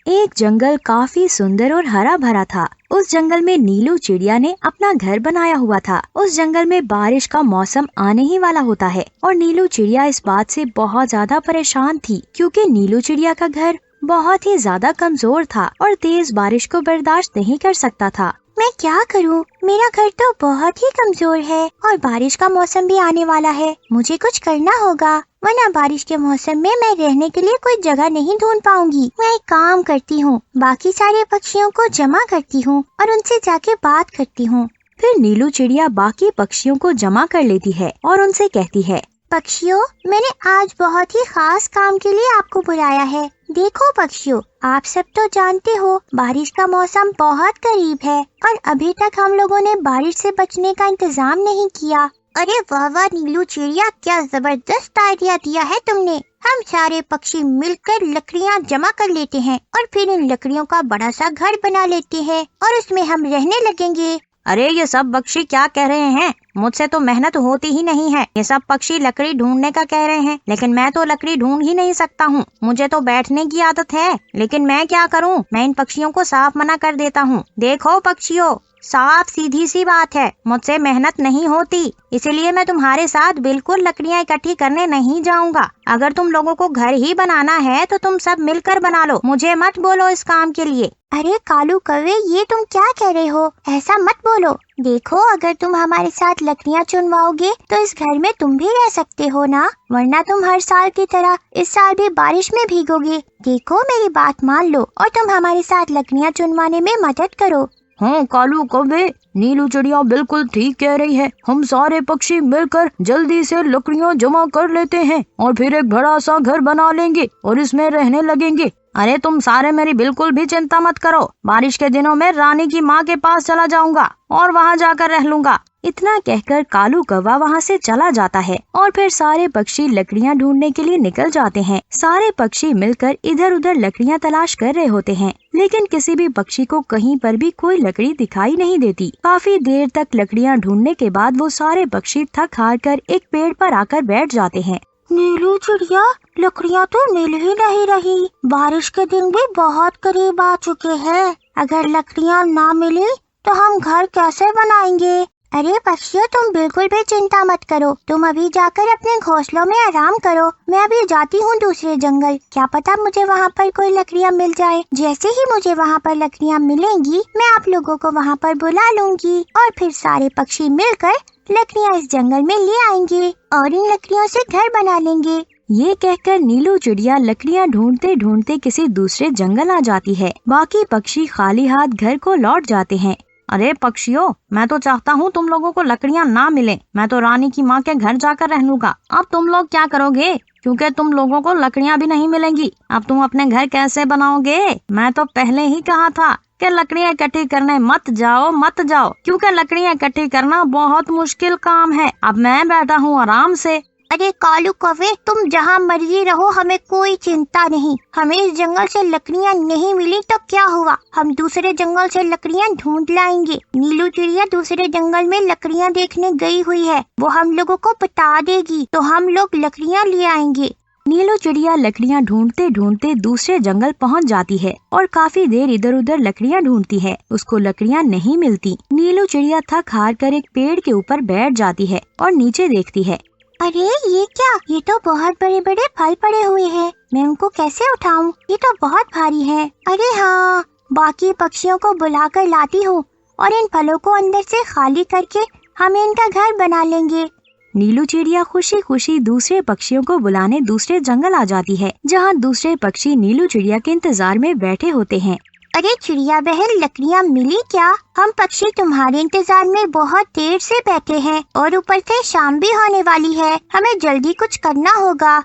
एक जंगल काफी सुंदर और हरा भरा था। उस जंगल में नीलू चिड़िया ने अपना घर बनाया हुआ था। उस जंगल में बारिश का मौसम आने ही वाला होता है और नीलू चिड़िया इस बात से बहुत ज्यादा परेशान थी, क्योंकि नीलू चिड़िया का घर बहुत ही ज्यादा कमजोर था और तेज बारिश को बर्दाश्त नहीं कर सकता था। मैं क्या करूं? मेरा घर तो बहुत ही कमजोर है और बारिश का मौसम भी आने वाला है। मुझे कुछ करना होगा, वरना बारिश के मौसम में मैं रहने के लिए कोई जगह नहीं ढूंढ पाऊंगी। मैं एक काम करती हूँ, बाकी सारे पक्षियों को जमा करती हूँ और उनसे जाके बात करती हूँ। फिर नीलू चिड़िया बाकी पक्षियों को जमा कर लेती है और उनसे कहती है, पक्षियों, मैंने आज बहुत ही खास काम के लिए आपको बुलाया है। देखो पक्षियों, आप सब तो जानते हो बारिश का मौसम बहुत करीब है और अभी तक हम लोगों ने बारिश से बचने का इंतजाम नहीं किया। अरे वाह वाह नीलू चिड़िया, क्या जबरदस्त आइडिया दिया है तुमने। हम सारे पक्षी मिलकर लकड़ियाँ जमा कर लेते हैं और फिर इन लकड़ियों का बड़ा सा घर बना लेते हैं और उसमें हम रहने लगेंगे। अरे ये सब पक्षी क्या कह रहे हैं? मुझसे तो मेहनत होती ही नहीं है। ये सब पक्षी लकड़ी ढूंढने का कह रहे हैं, लेकिन मैं तो लकड़ी ढूंढ ही नहीं सकता हूँ। मुझे तो बैठने की आदत है, लेकिन मैं क्या करूँ? मैं इन पक्षियों को साफ मना कर देता हूँ। देखो पक्षियों, साफ सीधी सी बात है, मुझसे मेहनत नहीं होती, इसीलिए मैं तुम्हारे साथ बिल्कुल लकड़ियाँ इकट्ठी करने नहीं जाऊंगा। अगर तुम लोगों को घर ही बनाना है तो तुम सब मिलकर बना लो, मुझे मत बोलो इस काम के लिए। अरे कालू कौवे, ये तुम क्या कह रहे हो? ऐसा मत बोलो। देखो, अगर तुम हमारे साथ लकड़ियाँ चुनवाओगे तो इस घर में तुम भी रह सकते हो ना, वरना तुम हर साल की तरह इस साल भी बारिश में भीगोगे। देखो, मेरी बात मान लो और तुम हमारे साथ लकड़ियाँ चुनवाने में मदद करो। हाँ कालू कौवे, नीलू चिड़िया बिल्कुल ठीक कह रही है। हम सारे पक्षी मिलकर जल्दी से लकड़ियाँ जमा कर लेते हैं और फिर एक बड़ा सा घर बना लेंगे और इसमें रहने लगेंगे। अरे तुम सारे मेरी बिल्कुल भी चिंता मत करो। बारिश के दिनों में रानी की माँ के पास चला जाऊंगा और वहाँ जाकर रह लूंगा। इतना कहकर कालू कौवा वहाँ से चला जाता है और फिर सारे पक्षी लकड़ियाँ ढूंढने के लिए निकल जाते हैं। सारे पक्षी मिलकर इधर उधर लकड़ियाँ तलाश कर रहे होते हैं, लेकिन किसी भी पक्षी को कहीं पर भी कोई लकड़ी दिखाई नहीं देती। काफी देर तक लकड़ियाँ ढूंढने के बाद वो सारे पक्षी थक हार कर एक पेड़ पर आकर बैठ जाते हैं। नीलू चिड़िया, लकड़ियाँ तो मिल ही नहीं रही। बारिश के दिन भी बहुत करीब आ चुके हैं। अगर लकड़ियाँ ना मिली तो हम घर कैसे बनाएंगे? अरे पक्षियों, तुम बिल्कुल भी चिंता मत करो। तुम अभी जाकर अपने घोंसलों में आराम करो। मैं अभी जाती हूँ दूसरे जंगल, क्या पता मुझे वहाँ पर कोई लकड़ियाँ मिल जाए। जैसे ही मुझे वहाँ पर लकड़ियाँ मिलेंगी, मैं आप लोगों को वहाँ पर बुला लूंगी और फिर सारे पक्षी मिलकर लकड़ियाँ इस जंगल में ले आएंगे और इन लकड़ियों से घर बना लेंगे। ये कहकर नीलू चिड़िया लकड़ियाँ ढूंढते ढूंढते किसी दूसरे जंगल आ जाती है। बाकी पक्षी खाली हाथ घर को लौट जाते हैं। अरे पक्षियों, मैं तो चाहता हूँ तुम लोगों को लकड़ियाँ ना मिले। मैं तो रानी की माँ के घर जाकर रह लूंगा। अब तुम लोग क्या करोगे? क्योंकि तुम लोगों को लकड़ियाँ भी नहीं मिलेंगी। अब तुम अपने घर कैसे बनाओगे? मैं तो पहले ही कहा था कि लकड़ियाँ इकट्ठी करने मत जाओ, क्योंकि लकड़ियाँ इकट्ठी करना बहुत मुश्किल काम है। अब मैं बैठा हूँ आराम से। अरे कालू कौवे, तुम जहाँ मर्जी रहो, हमें कोई चिंता नहीं। हमें इस जंगल से लकड़ियाँ नहीं मिली तो क्या हुआ, हम दूसरे जंगल से लकड़ियाँ ढूंढ लाएंगे। नीलू चिड़िया दूसरे जंगल में लकड़ियाँ देखने गई हुई है, वो हम लोगों को बता देगी तो हम लोग लकड़ियाँ ले आएंगे। नीलू चिड़िया लकड़ियाँ ढूंढते ढूंढते दूसरे जंगल पहुंच जाती है और काफी देर इधर उधर लकड़ियाँ ढूंढती है। उसको लकड़ियाँ नहीं मिलती। नीलू चिड़िया थक हार कर एक पेड़ के ऊपर बैठ जाती है और नीचे देखती है। अरे ये क्या, ये तो बहुत बड़े बड़े फल पड़े हुए हैं। मैं उनको कैसे उठाऊं? ये तो बहुत भारी है। अरे हाँ, बाकी पक्षियों को बुलाकर लाती हूँ और इन फलों को अंदर से खाली करके हम इनका घर बना लेंगे। नीलू चिड़िया खुशी खुशी दूसरे पक्षियों को बुलाने दूसरे जंगल आ जाती है, जहाँ दूसरे पक्षी नीलू चिड़िया के इंतजार में बैठे होते हैं। अरे चिड़िया बहन, लकड़ियाँ मिली क्या? हम पक्षी तुम्हारे इंतजार में बहुत देर से बैठे हैं और ऊपर से शाम भी होने वाली है, हमें जल्दी कुछ करना होगा।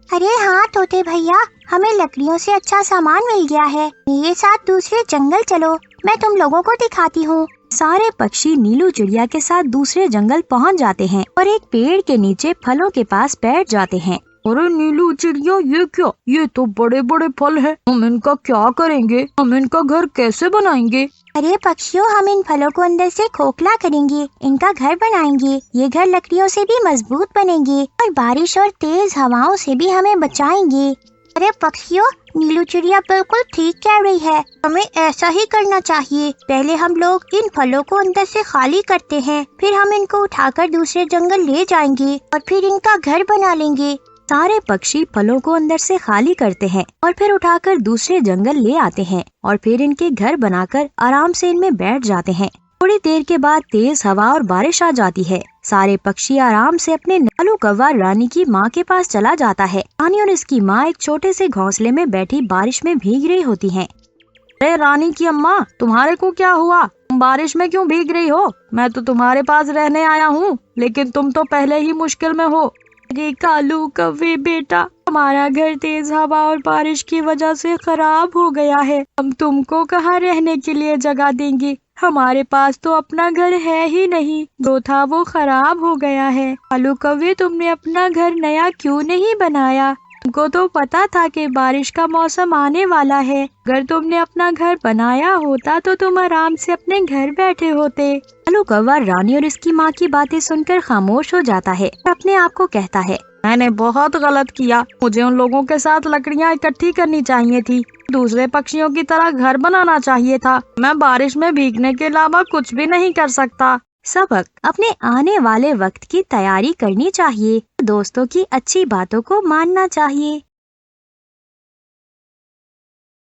अरे हाँ तोते भैया, हमें लकड़ियों से अच्छा सामान मिल गया है। मेरे साथ दूसरे जंगल चलो, मैं तुम लोगों को दिखाती हूँ। सारे पक्षी नीलू चिड़िया के साथ दूसरे जंगल पहुँच जाते हैं और एक पेड़ के नीचे फलों के पास बैठ जाते हैं। अरे नीलू चिड़िया, ये क्या? ये तो बड़े बड़े फल हैं। हम इनका क्या करेंगे? हम इनका घर कैसे बनाएंगे? अरे पक्षियों, हम इन फलों को अंदर से खोखला करेंगे, इनका घर बनाएंगे। ये घर लकड़ियों से भी मजबूत बनेंगे और बारिश और तेज हवाओं से भी हमें बचाएंगे। अरे पक्षियों, नीलू चिड़िया बिल्कुल ठीक कह रही है, हमें ऐसा ही करना चाहिए। पहले हम लोग इन फलों को अंदर से खाली करते हैं, फिर हम इनको उठाकर दूसरे जंगल ले जाएंगे और फिर इनका घर बना लेंगे। सारे पक्षी फलों को अंदर से खाली करते हैं और फिर उठाकर दूसरे जंगल ले आते हैं और फिर इनके घर बनाकर आराम से इनमें बैठ जाते हैं। थोड़ी देर के बाद तेज हवा और बारिश आ जाती है। सारे पक्षी आराम से अपने कालू कौवा रानी की माँ के पास चला जाता है। रानी और इसकी माँ एक छोटे से घोंसले में बैठी बारिश में भीग रही होती हैं। अरे रानी की अम्मा, तुम्हारे को क्या हुआ? तुम बारिश में क्यों भीग रही हो? मैं तो तुम्हारे पास रहने आया हूँ, लेकिन तुम तो पहले ही मुश्किल में हो। अरे कालू कौवे बेटा, हमारा घर तेज हवा और बारिश की वजह से खराब हो गया है। हम तुमको कहाँ रहने के लिए जगह देंगे? हमारे पास तो अपना घर है ही नहीं, जो था वो खराब हो गया है। कालू कौवे, तुमने अपना घर नया क्यों नहीं बनाया? तुमको तो पता था कि बारिश का मौसम आने वाला है। अगर तुमने अपना घर बनाया होता तो तुम आराम से अपने घर बैठे होते। कालू कौवा रानी और इसकी माँ की बातें सुनकर खामोश हो जाता है और अपने आप को कहता है, मैंने बहुत गलत किया। मुझे उन लोगों के साथ लकड़ियाँ इकट्ठी करनी चाहिए थी, दूसरे पक्षियों की तरह घर बनाना चाहिए था। मैं बारिश में भीगने के अलावा कुछ भी नहीं कर सकता। सबक, अपने आने वाले वक्त की तैयारी करनी चाहिए, दोस्तों की अच्छी बातों को मानना चाहिए।